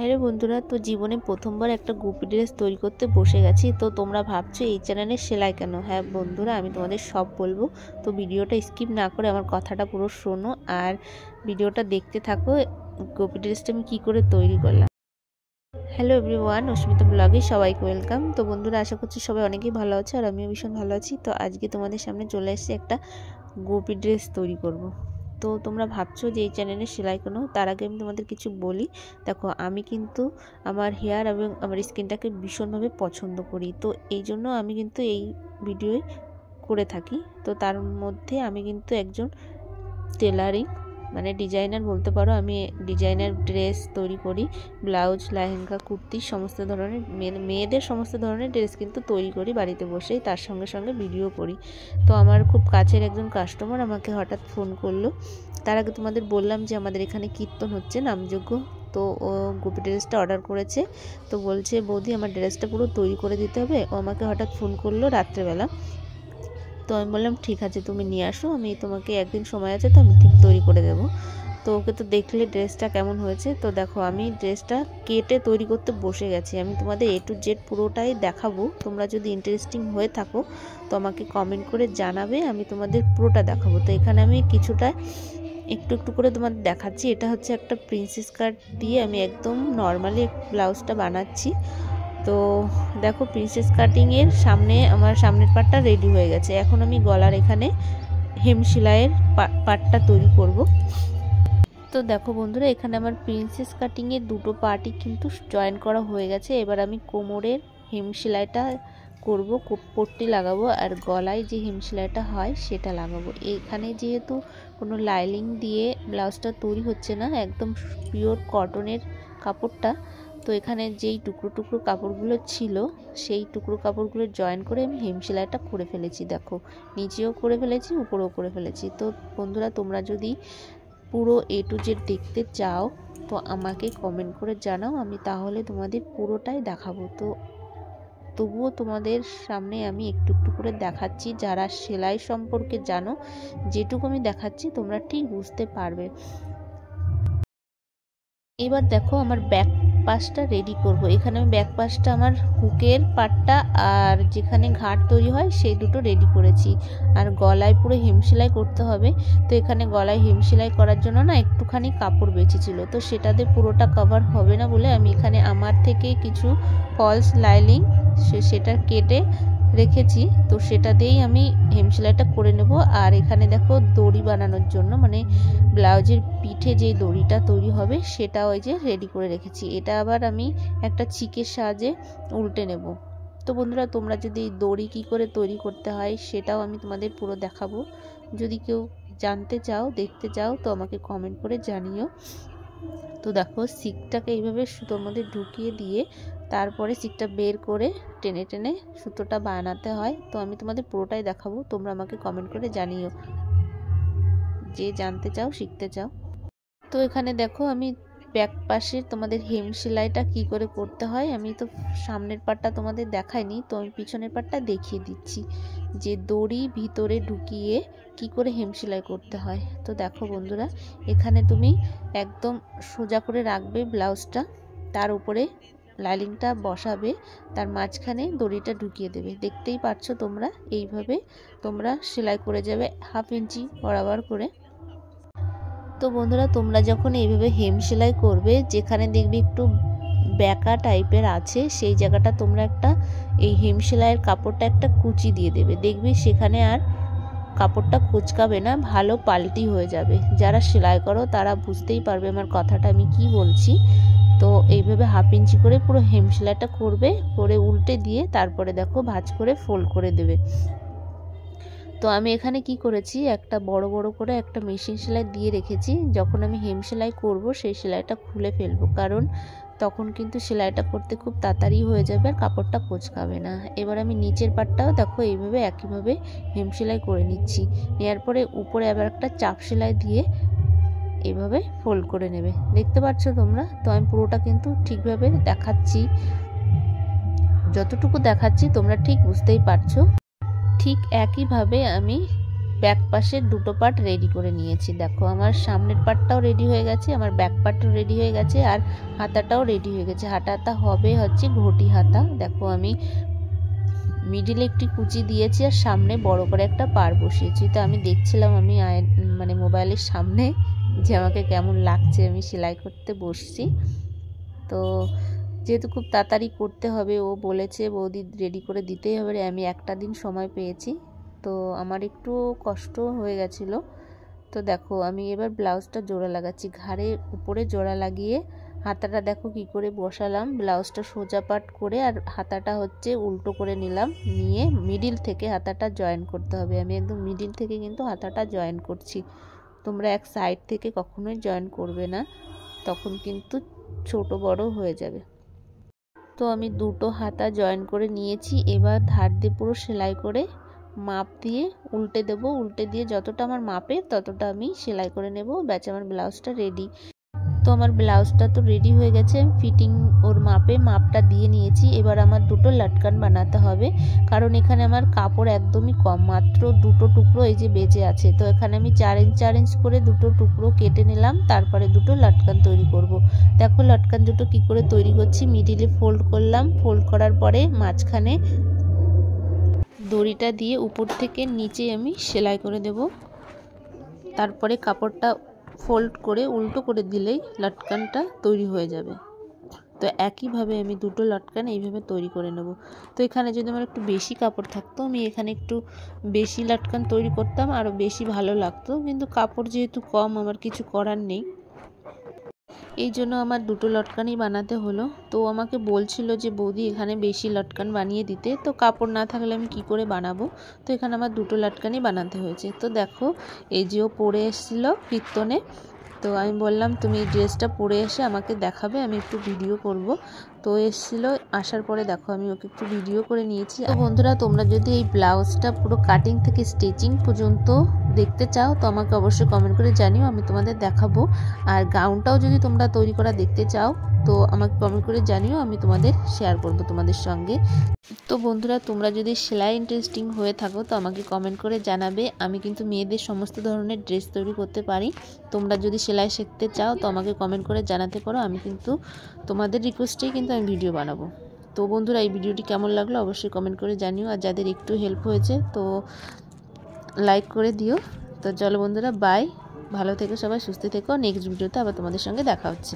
Hello বন্ধুরা, তো জীবনে প্রথমবার একটা গোপী ড্রেস তৈরি করতে বসে গেছি। তো তোমরা ভাবছো এই চ্যানেলে সেলাই কেন? হ্যাঁ বন্ধুরা, আমি তোমাদের সব বলবো। তো ভিডিওটা স্কিপ না করে আমার কথাটা পুরো শোনো আর ভিডিওটা দেখতে থাকো। গোপী ড্রেসটা আমি কী করে তৈরি করলাম। হ্যালো এভরিওয়ান, অস্মিতা ব্লগে সবাইকে ওয়েলকাম। তো বন্ধুরা, আশা করছি সবাই অনেকেই ভালো আছে আর আমিও ভীষণ ভালো আছি। তো আজকে তোমাদের সামনে চলে এসেছি একটা গোপী ড্রেস তৈরি করব। তো তোমরা ভাবছো যে এই চ্যানেলে সেলাই কেন, তার আগে আমি তোমাদের কিছু বলি। দেখো, আমি কিন্তু আমার হেয়ার এবং আমার স্কিনটাকে ভীষণভাবে পছন্দ করি। তো এই জন্য আমি কিন্তু এই ভিডিওই করে থাকি। তো তার মধ্যে আমি কিন্তু একজন টেলারিং মানে ডিজাইনার বলতে পারো। আমি ডিজাইনার ড্রেস তৈরি করি, ব্লাউজ, লেহেঙ্গা, কুর্তি, সমস্ত ধরনের মেয়েদের সমস্ত ধরনের ড্রেস কিন্তু তৈরি করি বাড়িতে বসেই, তার সঙ্গে সঙ্গে ভিডিও করি। তো আমার খুব কাছের একজন কাস্টমার আমাকে হঠাৎ ফোন করলো। তার আগে তোমাদের বললাম যে আমাদের এখানে কীর্তন হচ্ছে নামযজ্ঞ। তো ও গোপী ড্রেসটা অর্ডার করেছে। তো বলছে, বৌদি আমার ড্রেসটা পুরো তৈরি করে দিতে হবে। ও আমাকে হঠাৎ ফোন করলো রাত্রেবেলা। তো আমি বললাম ঠিক আছে, তুমি নিয়ে আসো, আমি তোমাকে একদিন সময় আছে তো আমি ঠিক তৈরি করে দেবো। তো ওকে তো দেখলে ড্রেসটা কেমন হয়েছে। তো দেখো, আমি ড্রেসটা কেটে তৈরি করতে বসে গেছি। আমি তোমাদের A to Z পুরোটাই দেখাবো। তোমরা যদি ইন্টারেস্টিং হয়ে থাকো তো আমাকে কমেন্ট করে জানাবে, আমি তোমাদের পুরোটা দেখাবো। তো এখানে আমি কিছুটা একটু একটু করে তোমাদের দেখাচ্ছি। এটা হচ্ছে একটা প্রিন্সেস কাট দিয়ে আমি একদম নর্মালি ব্লাউজটা বানাচ্ছি। তো দেখো, প্রিন্সেস কাটিংয়ের সামনে আমার সামনের পার্টটা রেডি হয়ে গেছে। এখন আমি গলার এখানে হেম সেলাইয়ের পার্টটা তৈরি করব। তো দেখো বন্ধুরা, এখানে আমার প্রিন্সেস কাটিংয়ের দুটো পার্টই কিন্তু জয়েন করা হয়ে গেছে। এবার আমি কোমরের হেম সেলাইটা করব, পট্টি লাগাবো আর গলায় যে হেম সেলাইটা হয় সেটা লাগাবো। এখানে যেহেতু কোনো লাইনিং দিয়ে ব্লাউজটা তৈরি হচ্ছে না, একদম পিওর কটনের কাপড়টা, তো এখানে যেই টুকরো টুকরো কাপড়গুলো ছিল সেই টুকরো কাপড়গুলো জয়েন করে আমি হেম সেলাইটা করে ফেলেছি। দেখো, নিচেও করে ফেলেছি, উপরেও করে ফেলেছি। তো বন্ধুরা, তোমরা যদি পুরো A to Z দেখতে চাও তো আমাকে কমেন্ট করে জানাও, আমি তাহলে তোমাদের পুরোটাই দেখাবো। তো তবুও তোমাদের সামনে আমি একটু একটু করে দেখাচ্ছি। যারা সেলাই সম্পর্কে জানো, যেটুকু আমি দেখাচ্ছি তোমরা ঠিক বুঝতে পারবে। এবার দেখো, আমার ব্যাক পাশটা রেডি করব। এখানে আমি ব্যাক পাশটা আমার হুকের পাটটা আর যেখানে ঘাট তৈরি হয় সেই দুটো রেডি করেছি। আর গলায় পুরো হেম সেলাই করতে হবে। তো এখানে গলায় হেম সেলাই করার জন্য না একটুখানি কাপড় বেঁচেছিল, তো সেটাতে পুরোটা কভার হবে না বলে আমি এখানে আমার থেকে কিছু ফলস লাইনিং সেটা কেটে রেখেছি। তো সেটা দিয়েই আমি হেম সেলাইটা করে নেব। আর এখানে দেখো, দড়ি বানানোর জন্য মানে ব্লাউজের পিঠে যে দড়িটা তৈরি হবে সেটা ওই যে রেডি করে রেখেছি। এটা আবার আমি একটা চিকের সাহায্যে উল্টে নেব। তো বন্ধুরা, তোমরা যদি দড়ি কি করে তৈরি করতে হয় সেটাও আমি তোমাদের পুরো দেখাবো। যদি কেউ জানতে চাও, দেখতে চাও, তো আমাকে কমেন্ট করে জানিও। তো দেখো, সিকটাকে এইভাবে সুতোর মধ্যে ঢুকিয়ে দিয়ে তারপরে সিকটা বের করে টেনে টেনে সুতোটা বানাতে হয়। তো আমি তোমাদের পুরোটাই দেখাবো, তোমরা আমাকে কমেন্ট করে জানিও যে জানতে চাও, শিখতে চাও। তো এখানে দেখো, আমি ব্যাক পাশে তোমাদের হেম সেলাইটা কি করে করতে হয়, আমি তো সামনের পাটটা তোমাদের দেখাইনি, তো আমি পিছনের পাটটা দেখিয়ে দিচ্ছি যে দড়ি ভিতরে ঢুকিয়ে কি করে হেম সেলাই করতে হয়। তো দেখো বন্ধুরা, এখানে তুমি একদম সোজা করে রাখবে ব্লাউজটা, তার উপরে লাইনিংটা বসাবে, তার মাঝখানে দড়িটা ঢুকিয়ে দেবে। দেখতেই পাচ্ছ তোমরা, এইভাবে তোমরা সেলাই করে যাবে 1/2 ইঞ্চি বরাবর করে। তো বন্ধুরা, তোমরা যখন এইভাবে হেম সেলাই করবে, যেখানে দেখবে একটু ব্যাকা টাইপের আছে সেই জায়গাটা তোমরা একটা এই হেম সেলাইয়ের কাপড়টা একটা কুচি দিয়ে দেবে। দেখবে সেখানে আর কাপড়টা কুচকাবে না, ভালো পাল্টি হয়ে যাবে। যারা সেলাই করো তারা বুঝতেই পারবে আমার কথাটা আমি কি বলছি। তো এইভাবে 1/2 ইঞ্চি করে পুরো হেম সেলাইটা করবে, করে উল্টে দিয়ে তারপরে দেখো ভাঁজ করে ফোল্ড করে দেবে। তো আমি এখানে কি করেছি, একটা বড় বড় করে একটা মেশিন সেলাই দিয়ে রেখেছি। যখন আমি হেম সেলাই করব সেই সেলাইটা খুলে ফেলবো, কারণ তখন কিন্তু সেলাইটা করতে খুব তাড়াতাড়ি হয়ে যাবে আর কাপড়টা কোচকাবে না। এবার আমি নিচের পাটটাও দেখো এইভাবে একইভাবে হেম সেলাই করে নিচ্ছি। নেওয়ার পরে উপরে আবার একটা চাপ সেলাই দিয়ে এভাবে ফোল্ড করে নেবে। দেখতে পাচ্ছ তোমরা? তো আমি পুরোটা কিন্তু ঠিকভাবে দেখাচ্ছি, যতটুকু দেখাচ্ছি তোমরা ঠিক বুঝতেই পারছো। ঠিক একইভাবে আমি ব্যাক পাশের দুটো পার্ট রেডি করে নিয়েছি। দেখো আমার সামনের পার্টটাও রেডি হয়ে গেছে, আমার ব্যাক পার্টটাও রেডি হয়ে গেছে, আর হাতাটাও রেডি হয়ে গেছে। হাতাটা হবে হচ্ছে ঘটি হাতা। দেখো আমি মিডিলে একটি কুচি দিয়েছি আর সামনে বড় করে একটা পাড় বসিয়েছি। তো আমি দেখছিলাম আমি মানে মোবাইলের সামনে যে আমাকে কেমন লাগছে, আমি সেলাই করতে বসছি। তো যেহেতু খুব তাড়াতাড়ি করতে হবে, ও বলেছে বৌদি রেডি করে দিতেই হবে, আমি একটা দিন সময় পেয়েছি, তো আমার একটু কষ্ট হয়ে গেছিলো। তো দেখো আমি এবার ব্লাউজটা জোড়া লাগাচ্ছি, ঘাড়ের উপরে জোড়া লাগিয়ে হাতাটা দেখো কি করে বসালাম। ব্লাউজটা সোজা পাট করে আর হাতাটা হচ্ছে উল্টো করে নিলাম, নিয়ে মিডিল থেকে হাতাটা জয়েন করতে হবে। আমি একদম মিডিল থেকে কিন্তু হাতাটা জয়েন করছি, তোমরা এক সাইড থেকে কখনোই জয়েন করবে না, তখন কিন্তু ছোট বড় হয়ে যাবে। তো আমি দুটো হাতা জয়েন করে নিয়েছি। এবার ধার দিয়ে পুরো সেলাই করে মাপ দিয়ে উল্টে দেব, উল্টে দিয়ে যতটা আমার মাপের ততটা আমি সেলাই করে নেব। ব্যাস আমার ব্লাউজটা রেডি। তো আমার ব্লাউজটা তো রেডি হয়ে গেছে, ফিটিং ওর মাপটা দিয়ে নিয়েছি। এবার আমার দুটো লটকান বানাতে হবে, কারণ এখানে আমার কাপড় একদমই কম, মাত্র দুটো টুকরো এই যে বেঁচে আছে। তো এখানে আমি 4 ইঞ্চ করে দুটো টুকরো কেটে নিলাম, তারপরে দুটো লটকান তৈরি করব। দেখো লটকান দুটো কি করে তৈরি করছি। মিডিলে ফোল্ড করলাম, ফোল্ড করার পরে মাঝখানে দড়িটা দিয়ে উপর থেকে নিচে আমি সেলাই করে দেব। তারপরে কাপড়টা ফোল্ড করে উল্টো করে দিলেই লটকানটা তৈরি হয়ে যাবে। তো একইভাবে আমি দুটো লটকান এইভাবে তৈরি করে নেব। তো এখানে যদি আমার একটু বেশি কাপড় থাকতো, আমি এখানে একটু বেশি লটকান তৈরি করতাম, আরও বেশি ভালো লাগতো, কিন্তু কাপড় যেহেতু কম আমার কিছু করার নেই, এই জন্য আমার দুটো লটকানই বানাতে হলো। তো আমাকে বলছিল যে বৌদি এখানে বেশি লটকান বানিয়ে দিতে, তো কাপড় না থাকলে আমি কি করে বানাবো। তো এখানে আমার দুটো লটকানই বানাতে হয়েছে। তো দেখো এই যে ও পরে এসেছিলো কীর্তনে, তো আমি বললাম তুমি এই ড্রেসটা পরে এসে আমাকে দেখাবে, আমি একটু ভিডিও করব। তো এসেছিলো, আসার পরে দেখো আমি ওকে একটু ভিডিও করে নিয়েছি। তো বন্ধুরা তোমরা যদি এই ব্লাউজটা পুরো কাটিং থেকে স্টিচিং পর্যন্ত দেখতে চাও তো আমাকে অবশ্যই কমেন্ট করে জানিও, আমি তোমাদের দেখাবো। আর গাউনটাও যদি তোমরা তৈরি করা দেখতে চাও তো আমাকে কমেন্ট করে জানিও, আমি তোমাদের শেয়ার করব তোমাদের সঙ্গে। তো বন্ধুরা তোমরা যদি সেলাই ইন্টারেস্টিং হয়ে থাকো তো আমাকে কমেন্ট করে জানাবে। আমি কিন্তু মেয়েদের সমস্ত ধরনের ড্রেস তৈরি করতে পারি। তোমরা যদি সেলাই শিখতে চাও তো আমাকে কমেন্ট করে জানাতে পারো, আমি কিন্তু তোমাদের রিকোয়েস্টেই কিন্তু আমি ভিডিও বানাবো। তো বন্ধুরা এই ভিডিওটি কেমন লাগলো অবশ্যই কমেন্ট করে জানিও, আর যাদের একটু হেল্প হয়েছে তো লাইক করে দিও। তো চলো বন্ধুরা বাই, ভালো থেকো সবাই, সুস্থ থেকো। নেক্সট ভিডিওতে আবার তোমাদের সঙ্গে দেখা হচ্ছে।